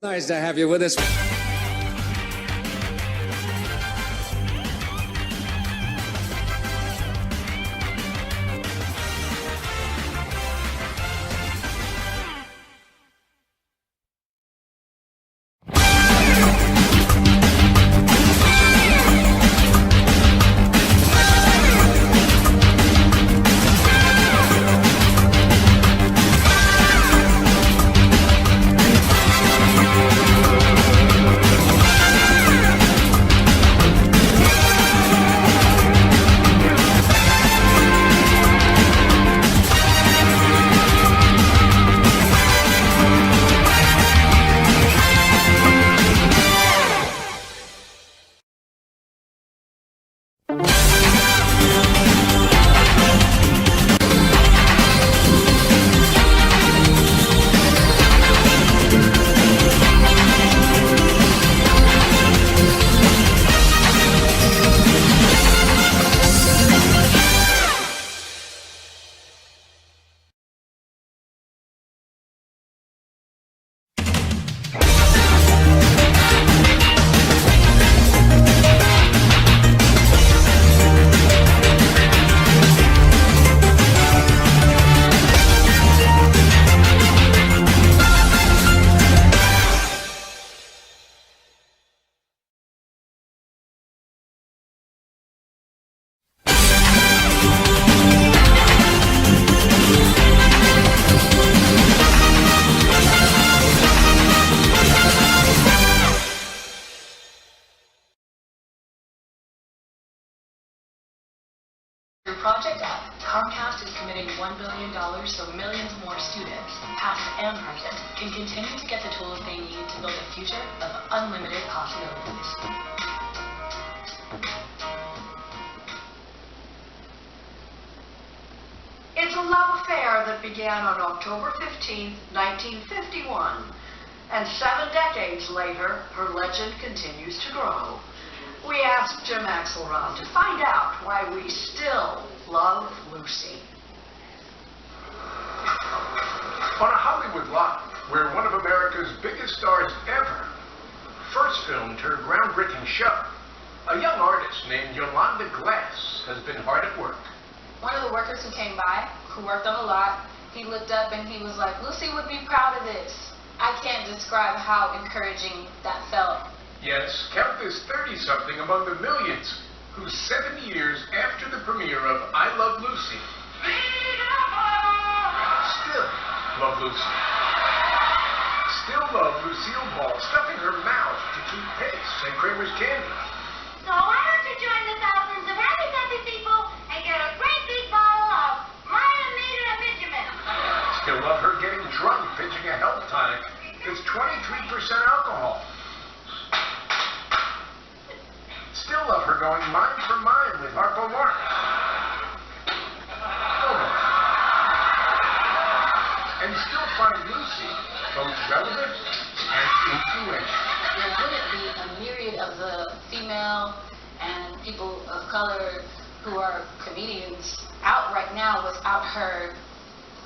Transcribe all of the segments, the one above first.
Nice to have you with us. Project Up, Comcast is committing $1 billion so millions more students, past and present, can continue to get the tools they need to build a future of unlimited possibilities. It's a love affair that began on October 15, 1951, and 7 decades later, her legend continues to grow. We asked Jim Axelrod to find out why we still love Lucy. On a Hollywood lot, where one of America's biggest stars ever first filmed her groundbreaking show, a young artist named Yolanda Glass has been hard at work. One of the workers who came by, who worked on the lot, he looked up and he was like, "Lucy would be proud of this." I can't describe how encouraging that felt. Yes, count this 30-something among the millions who 7 years after the premiere of I Love Lucy still love Lucy. Still love Lucille Ball stuffing her mouth to keep pace at Kramer's Candy. So why don't you join the thousands of happy people and get a great big bottle of Maya Benjamin? Still love her getting drunk pitching a health tonic that's 23% alcohol. Still love her going mind for mind with Harpo Marx. And still find Lucy both relevant and influential. There wouldn't be a myriad of the female and people of color who are comedians out right now without her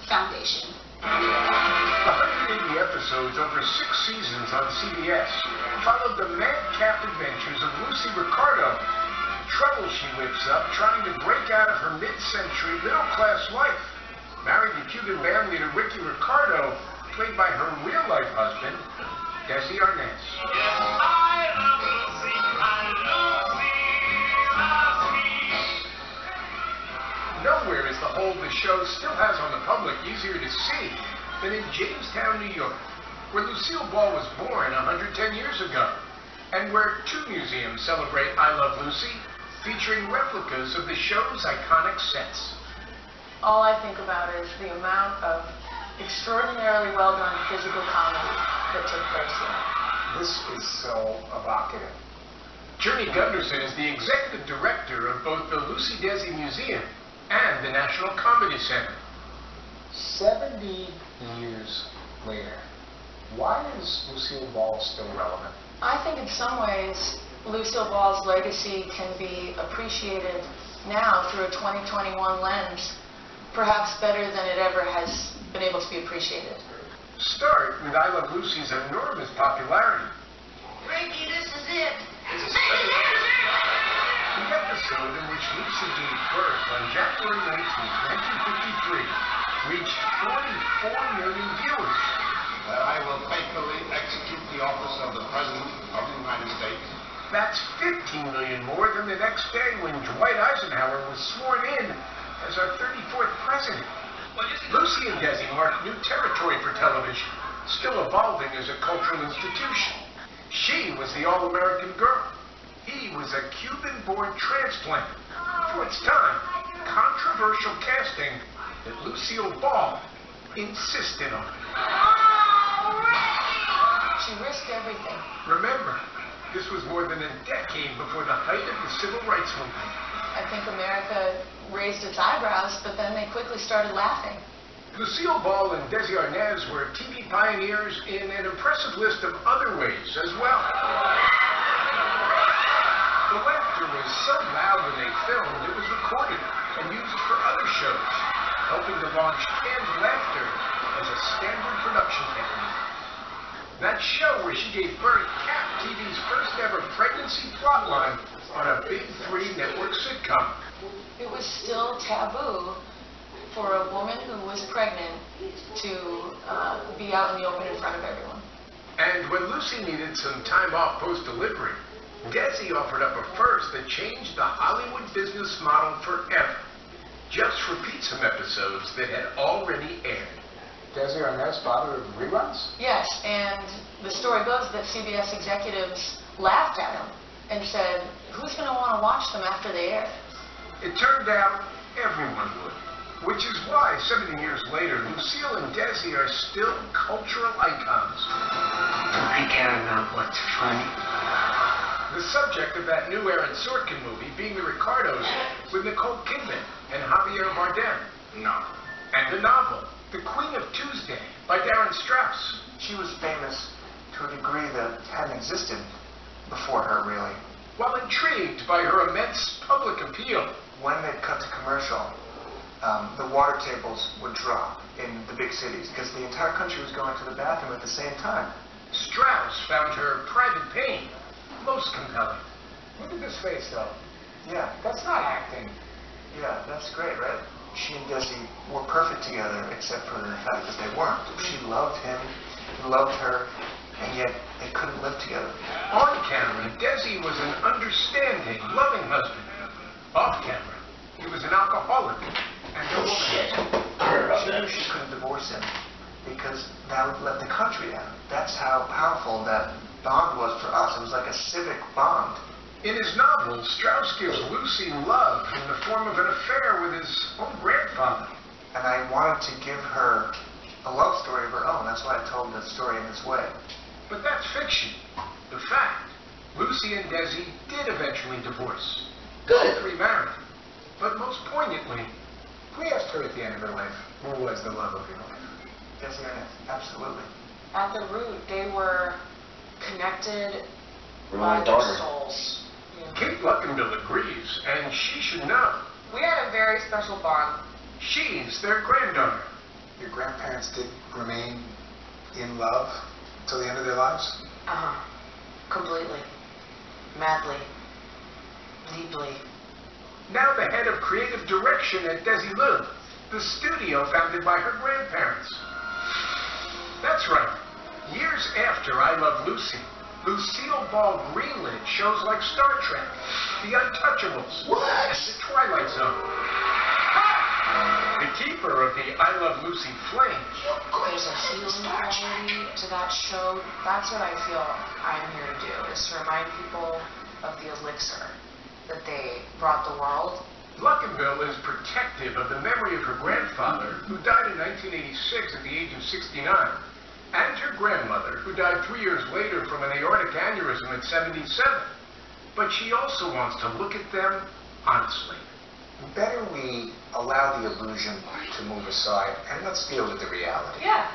foundation. 180 episodes over 6 seasons on CBS followed the madcap adventures of Lucy Ricardo, trouble she whips up trying to break out of her mid-century middle-class life. Married to Cuban band leader Ricky Ricardo, played by her real-life husband, Desi Arnaz. I love Lucy, and Lucy loves me. Nowhere is the hold the show still has on the public easier to see than in Jamestown, New York, where Lucille Ball was born 110 years ago, and where 2 museums celebrate I Love Lucy, featuring replicas of the show's iconic sets. All I think about is the amount of extraordinarily well-done physical comedy that took place here. This is so evocative. Journey Gunderson is the executive director of both the Lucy-Desi Museum and the National Comedy Center. 70 years later, why is Lucille Ball still relevant? I think in some ways, Lucille Ball's legacy can be appreciated now through a 2021 lens, perhaps better than it ever has been able to be appreciated. Start with I Love Lucy's enormous popularity. Ricky, this is it. The episode in which Lucy gave birth on January 19, 1953 reached 44 million viewers. That I will faithfully execute the office of the President of the United States. That's 15 million more than the next day when Dwight Eisenhower was sworn in as our 34th president. Lucy and Desi marked new territory for television, still evolving as a cultural institution. She was the all-American girl. He was a Cuban-born transplant. For its time, controversial casting that Lucille Ball insisted on. She risked everything. Remember, this was more than a decade before the height of the civil rights movement. I think America raised its eyebrows, but then they quickly started laughing. Lucille Ball and Desi Arnaz were TV pioneers in an impressive list of other ways as well. The laughter was so loud when they filmed, it was recorded and used for other shows, helping to launch canned laughter as a standard production technique. That show where she gave birth capped TV's first ever pregnancy plotline on a big 3 network sitcom. It was still taboo for a woman who was pregnant to be out in the open in front of everyone. And when Lucy needed some time off post-delivery, Desi offered up a first that changed the Hollywood business model forever. Just repeat some episodes that had already aired. Desi Arnaz, father of reruns? Yes, and the story goes that CBS executives laughed at him and said, who's going to want to watch them after they air? It turned out everyone would, which is why 70 years later, Lucille and Desi are still cultural icons. I care about what's funny. The subject of that new Aaron Sorkin movie being The Ricardos with Nicole Kidman and Javier Bardem. No. And the novel, The Queen of Tuesday by Darin Strauss. She was famous to a degree that hadn't existed before her, really. While intrigued by her immense public appeal, when they'd cut to commercial, the water tables would drop in the big cities because the entire country was going to the bathroom at the same time. Strauss found her private pain most compelling. Look at this face, though. Yeah. That's not acting. Yeah, that's great, right? She and Desi were perfect together, except for the fact that they weren't. She loved him, he loved her, and yet they couldn't live together. On camera, Desi was an understanding, loving husband. Off camera, he was an alcoholic and a woman. She knew she couldn't divorce him because that would let the country down. That's how powerful that bond was for us. It was like a civic bond. In his novel, Strauss gives Lucy love in the form of an affair with his own grandfather. And I wanted to give her a love story of her own. That's why I told the story in this way. But that's fiction. The fact, Lucy and Desi did eventually divorce. Good. Remarried. But most poignantly, We asked her at the end of her life, who was the love of your life? Desi Arnaz, absolutely. At the root, they were connected My by their daughter. souls. Kate Luckinbill agrees, and she should know. We had a very special bond. She's their granddaughter. Your grandparents did remain in love until the end of their lives? Completely. Madly. Deeply. Now the head of creative direction at Desilu, the studio founded by her grandparents. That's right. Years after I Love Lucy, Lucille Ball greenlit shows like Star Trek, The Untouchables, and The Twilight Zone. The keeper of the I Love Lucy flame. There's a healing quality to that show. That's what I feel I'm here to do, is to remind people of the elixir that they brought the world. Luckinbill is protective of the memory of her grandfather, who died in 1986 at the age of 69, and her grandmother, who died 3 years later from an aortic aneurysm at 77. But she also wants to look at them honestly. Better we allow the illusion to move aside and let's deal with the reality. Yeah.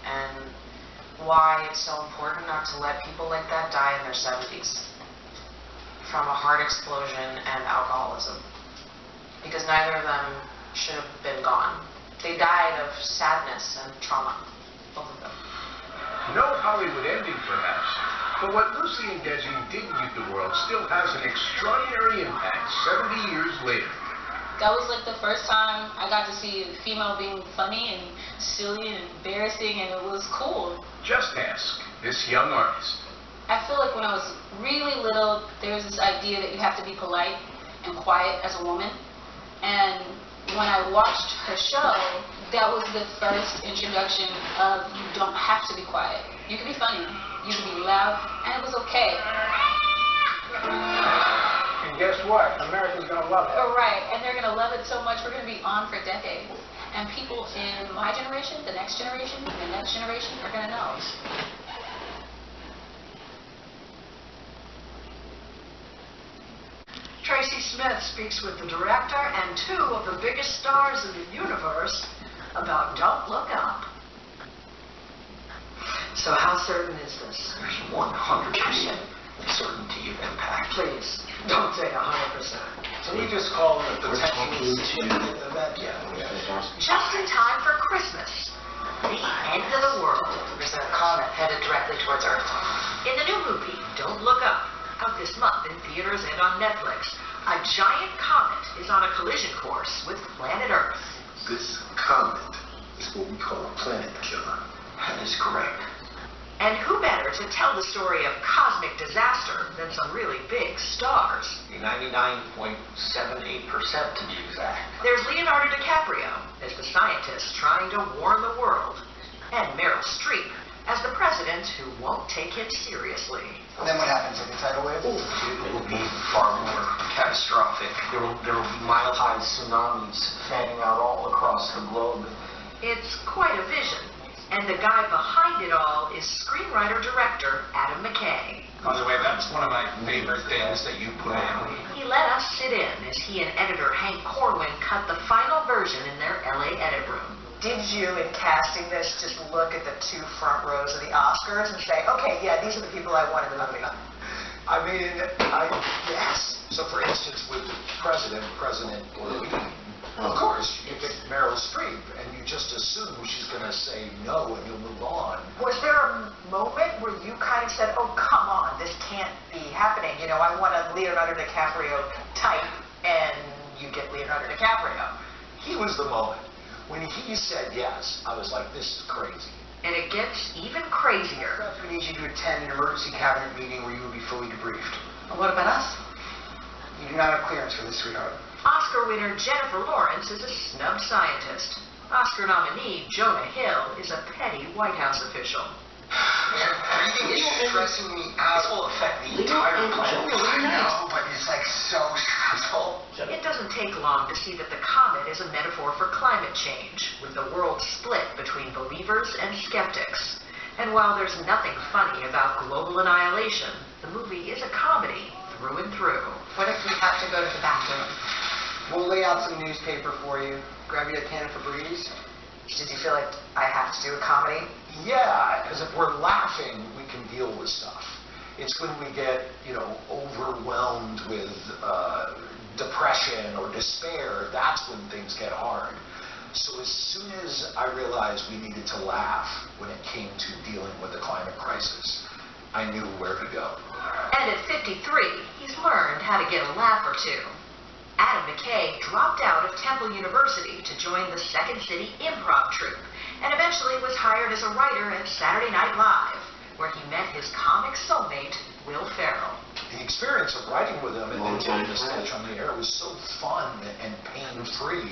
And why it's so important not to let people like that die in their 70s from a heart explosion and alcoholism. Because neither of them should have been gone. They died of sadness and trauma. both of them. No Hollywood ending, perhaps, but what Lucy and Desi did give the world still has an extraordinary impact 70 years later. That was like the first time I got to see a female being funny and silly and embarrassing, and it was cool. Just ask this young artist. I feel like when I was really little, there was this idea that you have to be polite and quiet as a woman. And when I watched her show, that was the first introduction of you don't have to be quiet. You can be funny, you can be loud, and it was okay. And guess what? America's gonna love it. Right, and they're gonna love it so much, we're gonna be on for decades. And people in my generation, the next generation, and the next generation are gonna know. Tracy Smith speaks with the director and two of the biggest stars in the universe about Don't Look Up. So how certain is this? There's 100% certainty of impact. Please, don't say 100%. So we just call it a potential significant event. Just in time for Christmas, the end of the world. There's a comet headed directly towards Earth. In the new movie, Don't Look Up, out this month in theaters and on Netflix, a giant comet is on a collision course with planet Earth. This comet is what we call a planet killer. That is correct. And who better to tell the story of cosmic disaster than some really big stars? 99.78% to be exact. There's Leonardo DiCaprio as the scientist trying to warn the world, and Meryl Streep as the president who won't take him seriously. And then what happens in the tidal wave? It will be far more catastrophic. There will be mile-high tsunamis fanning out all across the globe. It's quite a vision, and the guy behind it all is screenwriter-director Adam McKay. By the way, that's one of my favorite things that you put in. He let us sit in as he and editor Hank Corwin cut the final version in their LA edit room. Did you, in casting this, just look at the two front rows of the Oscars and say, okay, yeah, these are the people I want in the movie? I mean, yes. So for instance, with the president or lead, of course, you pick Meryl Streep, and you just assume she's going to say no and you'll move on. Was there a moment where you kind of said, oh, come on, this can't be happening? You know, I want a Leonardo DiCaprio type, and you get Leonardo DiCaprio. He was the moment. When he said yes, I was like, this is crazy. And it gets even crazier. We need you to attend an emergency cabinet meeting where you will be fully debriefed. And what about us? You do not have clearance for this, sweetheart. Oscar winner Jennifer Lawrence is a snubbed scientist. Oscar nominee Jonah Hill is a petty White House official. Reading is stressing me out. This will affect the entire planet. I know, but it's like so stressful. It doesn't take long to see that the comet is a metaphor for climate change, with the world split between believers and skeptics. And while there's nothing funny about global annihilation, the movie is a comedy through and through. What if we have to go to the bathroom? We'll lay out some newspaper for you. Grab you a can of Febreze. Did you feel like I have to do a comedy? Yeah, because if we're laughing, we can deal with stuff. It's when we get, overwhelmed with depression or despair, that's when things get hard. So as soon as I realized we needed to laugh when it came to dealing with the climate crisis, I knew where to go. And at 53, he's learned how to get a laugh or two. Adam McKay dropped out of Temple University to join the Second City improv troupe, and eventually was hired as a writer at Saturday Night Live, where he met his comic soulmate, Will Ferrell. The experience of writing with him and then getting the sketch on the air was so fun and pain-free.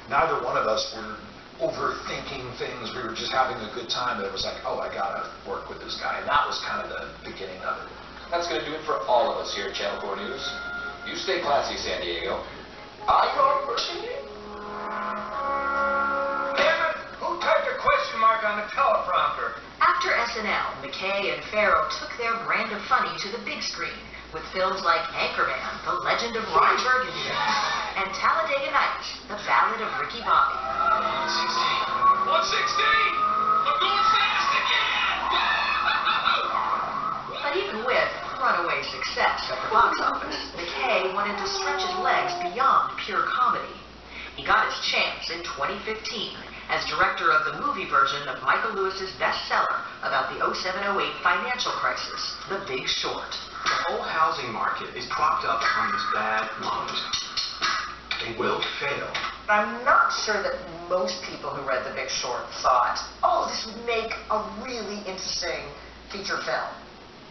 Neither one of us were overthinking things. We were just having a good time. It was like, oh, I gotta work with this guy. And that was kind of the beginning of it. That's going to do it for all of us here at Channel 4 News. You stay classy, San Diego. Are you on working? Damn it! Who typed a question mark on the teleprompter? After SNL, McKay and Ferrell took their brand of funny to the big screen with films like Anchorman, The Legend of Ron Burgundy, and Talladega Nights, The Ballad of Ricky Bobby. 116! I'm going fast again! But even with runaway success at the box office, McKay wanted to stretch his legs beyond pure comedy. He got his chance in 2015 as director of the movie version of Michael Lewis's bestseller about the 07-08 financial crisis, The Big Short. The whole housing market is propped up on these bad loans. They will fail. I'm not sure that most people who read The Big Short thought, oh, this would make a really interesting feature film.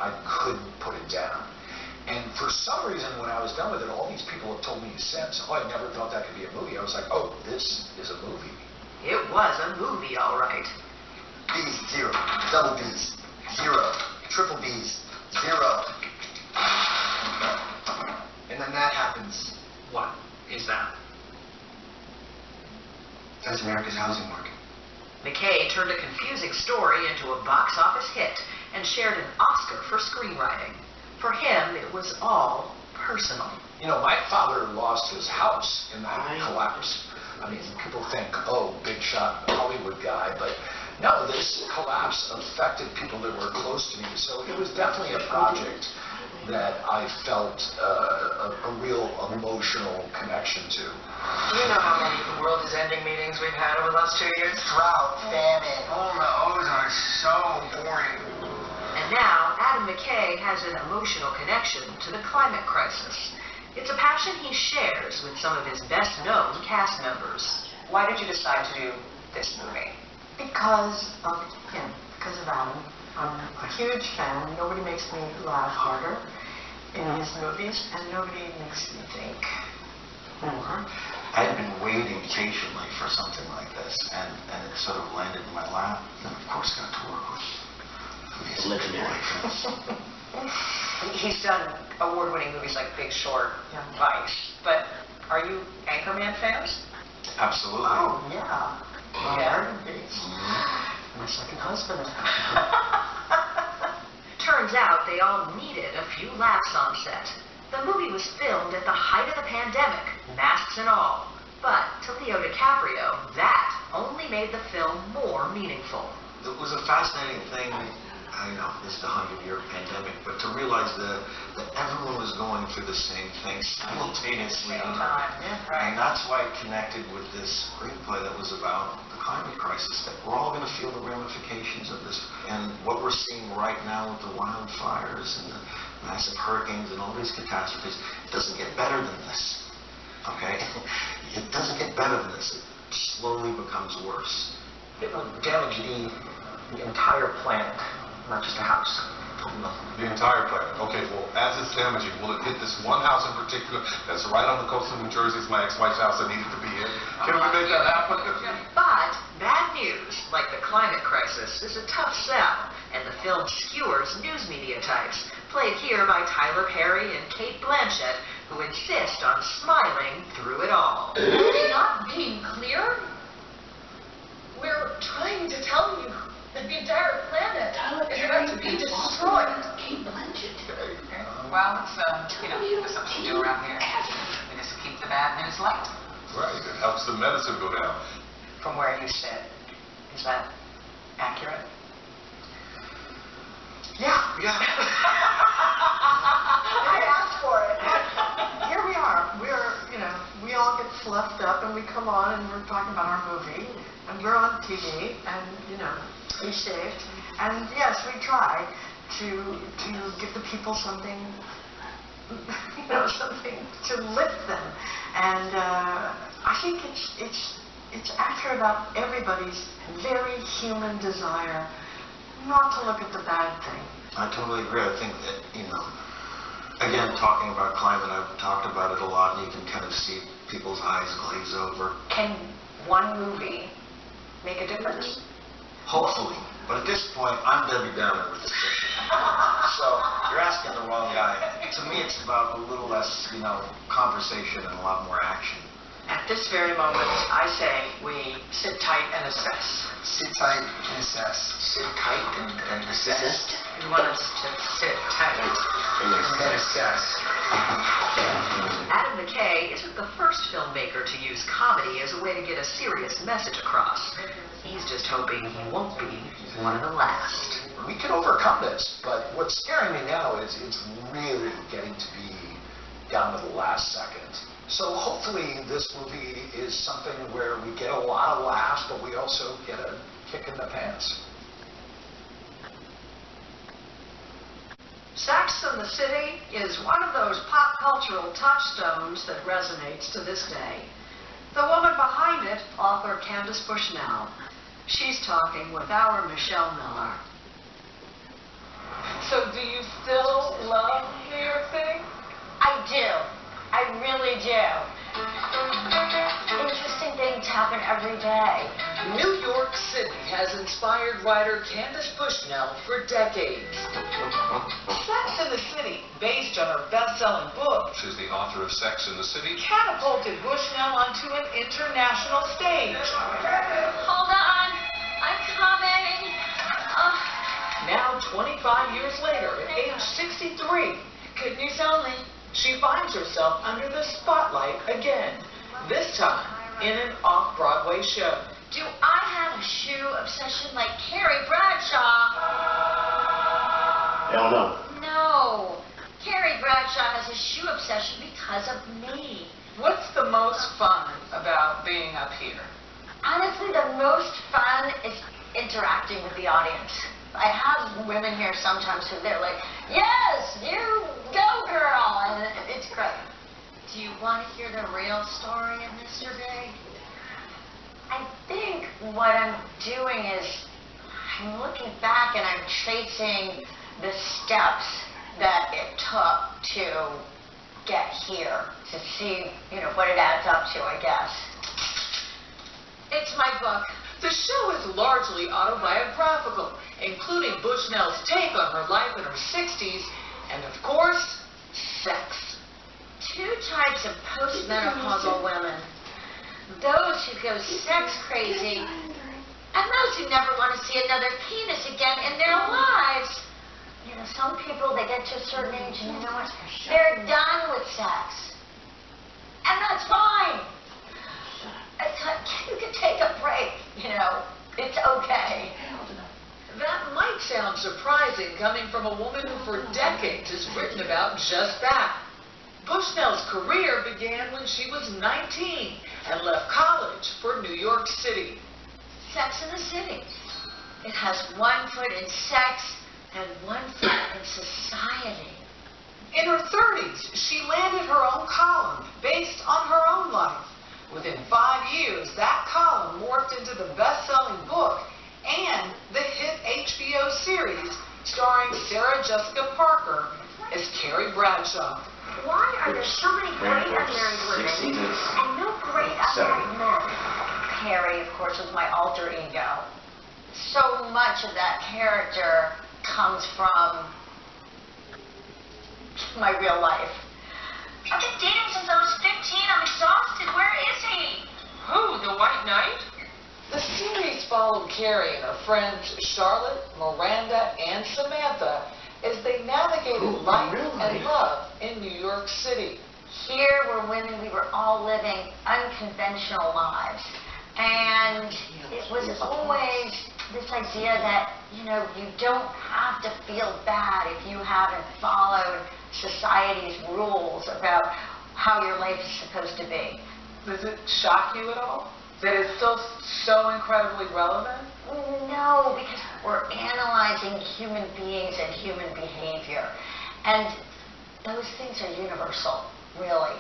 I couldn't put it down. And for some reason, when I was done with it, all these people have told me since, oh, I never thought that could be a movie. I was like, oh, this is a movie. It was a movie, all right. B's, 0. Double B's, 0. Triple B's, 0. And then that happens. What is that? That's America's housing market. McKay turned a confusing story into a box office hit and shared an Oscar for screenwriting. For him, it was all personal. You know, my father lost his house in that collapse. I mean, people think, oh, big shot Hollywood guy, but no, this collapse affected people that were close to me. So it was definitely a project that I felt a real emotional connection to. You know how many world is ending meetings we've had over the last 2 years? Drought, famine. All the O's are so boring. And now, Adam McKay has an emotional connection to the climate crisis. It's a passion he shares with some of his best-known cast members. Why did you decide to do this movie? Because of him, because of Adam. I'm a huge fan. Nobody makes me laugh harder in his movies, and nobody makes me think more. I'd been waiting patiently for something like this, and it sort of landed in my lap. And of course, got to work with these legendary films. He's done award-winning movies like Big Short, Vice, but are you Anchorman fans? Absolutely. Oh, yeah. My second husband. Turns out they all needed a few laughs on set. The movie was filmed at the height of the pandemic, masks and all. But to Leo DiCaprio, that only made the film more meaningful. It was a fascinating thing. I know this is the 100-year pandemic, but to realize that everyone was going through the same thing simultaneously. And that's why it connected with this screenplay that was about the climate crisis, that we're all going to feel the ramifications of this. And what we're seeing right now with the wildfires and the massive hurricanes and all these catastrophes, it doesn't get better than this. Okay? It doesn't get better than this. It slowly becomes worse. It will damage the entire planet, not just a house. The entire planet. Okay, well, as it's damaging, will it hit this one house in particular that's right on the coast of New Jersey? It's my ex-wife's house that needed to be hit. Can we make that happen? But bad news, like the climate crisis, is a tough sell, and the film skewers news media types, played here by Tyler Perry and Kate Blanchett, who insist on smiling through it all. Are we not being clear? We're trying to tell you that the entire planet is about to be destroyed. Kate Blanchett. Well, it's, there's something to do around here. We just keep the bad news light. Right, it helps the medicine go down. From where you sit, is that accurate? Yeah. I asked for it. Here we are. We all get fluffed up and we come on and we're talking about our movie and we're on TV and, be safe. And yes, we try to give the people something, something to lift them. And I think it's accurate about everybody's very human desire not to look at the bad thing. I totally agree. I think that, again, talking about climate, I've talked about it a lot, and you can kind of see people's eyes glaze over. Can one movie make a difference? Hopefully. But at this point, I'm Debbie Downer with the system. So you're asking the wrong guy. To me, it's about a little less, conversation and a lot more action. At this very moment, I say we sit tight and assess. Sit tight and assess. Sit tight and assess. You want us to sit tight and assess. Adam McKay isn't the first filmmaker to use comedy as a way to get a serious message across. He's just hoping he won't be one of the last. We can overcome this, but what's scaring me now is it's really getting to be down to the last second. So hopefully this movie is something where we get a lot of laughs, but we also get a kick in the pants. Sex and the City is one of those pop cultural touchstones that resonates to this day. The woman behind it, author Candace Bushnell. She's talking with our Michelle Miller. So do you still love New York City? I do. I really do. Interesting things happen every day. New York City has inspired writer Candace Bushnell for decades. Sex and the City, based on her best-selling book, She's the author of Sex and the City. catapulted Bushnell onto an international stage. Hold on. I'm coming. Now, 25 years later, at age 63, Good news only. she finds herself under the spotlight again, this time in an off-Broadway show. Do I have a shoe obsession like Carrie Bradshaw? Hell no. No. Carrie Bradshaw has a shoe obsession because of me. What's the most fun about being up here? Honestly, the most fun is interacting with the audience. I have women here sometimes who they're like, yes, you go girl, and it's great. Do you want to hear the real story of Mr. Big? I think what I'm doing is I'm looking back and I'm tracing the steps that it took to get here, to see, what it adds up to, I guess. It's my book. The show is largely autobiographical, including Bushnell's take on her life in her 60s, and of course, sex. Two types of postmenopausal women. Those who go sex crazy, and those who never want to see another penis again in their lives. Some people, they get to a certain age and they're done with sex. And that's fine. It's like, you can take a break, it's okay. That might sound surprising coming from a woman who for decades has written about just that. Bushnell's career began when she was 19 and left college for New York City. Sex in the City. It has one foot in sex and one foot in society. In her 30s, she landed her own column based on her own life. Within 5 years, that column morphed into the best-selling book and the hit HBO series starring Sarah Jessica Parker as Carrie Bradshaw. Why are there so many great unmarried women and no great unmarried men? Carrie, of course, was my alter ego. So much of that character comes from my real life. I've been dating since I was 15. I'm exhausted. Where is he? Who, the White Knight? The series followed Carrie and her friends Charlotte, Miranda, and Samantha as they navigated life and love in New York City. Here were women, we were all living unconventional lives. And it was always this idea that, you don't have to feel bad if you haven't followed society's rules about how your life is supposed to be. Does it shock you at all that it's still so incredibly relevant? No, because we're analyzing human beings and human behavior. And those things are universal, really.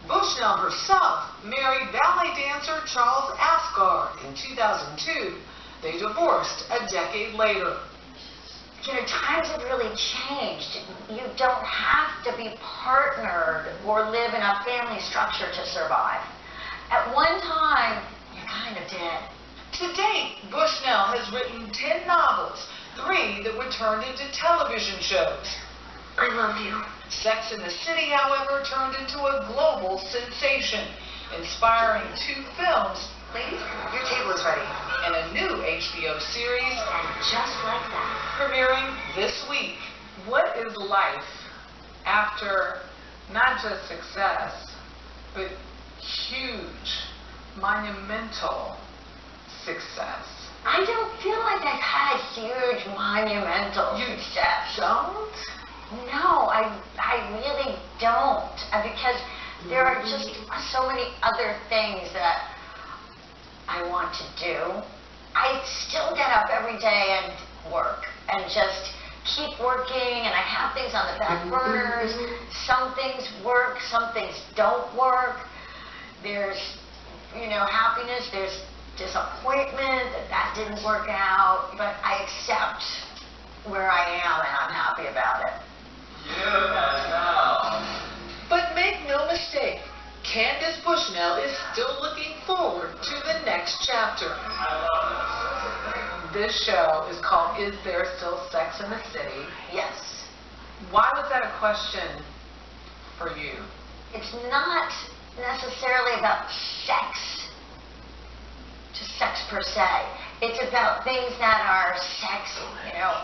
Bushnell herself married ballet dancer Charles Asgard in 2002. They divorced a decade later. Times have really changed. You don't have to be partnered or live in a family structure to survive. At one time, you kind of did. To date, Bushnell has written 10 novels, 3 that were turned into television shows. I love you. Sex and the City, however, turned into a global sensation, inspiring 2 films. Ladies, your table is ready. And a new HBO series. And just like that. Premiering this week. What is life after not just success, but huge, monumental success? I don't feel like I've had a huge, monumental success. Don't? No, I really don't. just so many other things that I want to do. I still get up every day and work and just keep working, and I have things on the back burners. Some things work, some things don't work. There's, happiness, there's disappointment that didn't work out, but I accept where I am and I'm happy about it. But make no mistake, Candace Bushnell is still looking forward to the next chapter. This show is called Is There Still Sex in the City? Yes. Why was that a question for you? It's not necessarily about sex, just sex per se. It's about things that are sexy,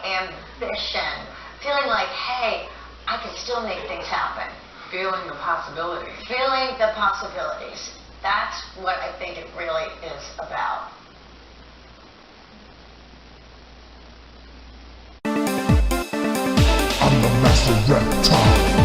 ambition, feeling like, hey, I can still make things happen. Feeling the possibilities. Feeling the possibilities. That's what I think it really is about. I'm the master reptile.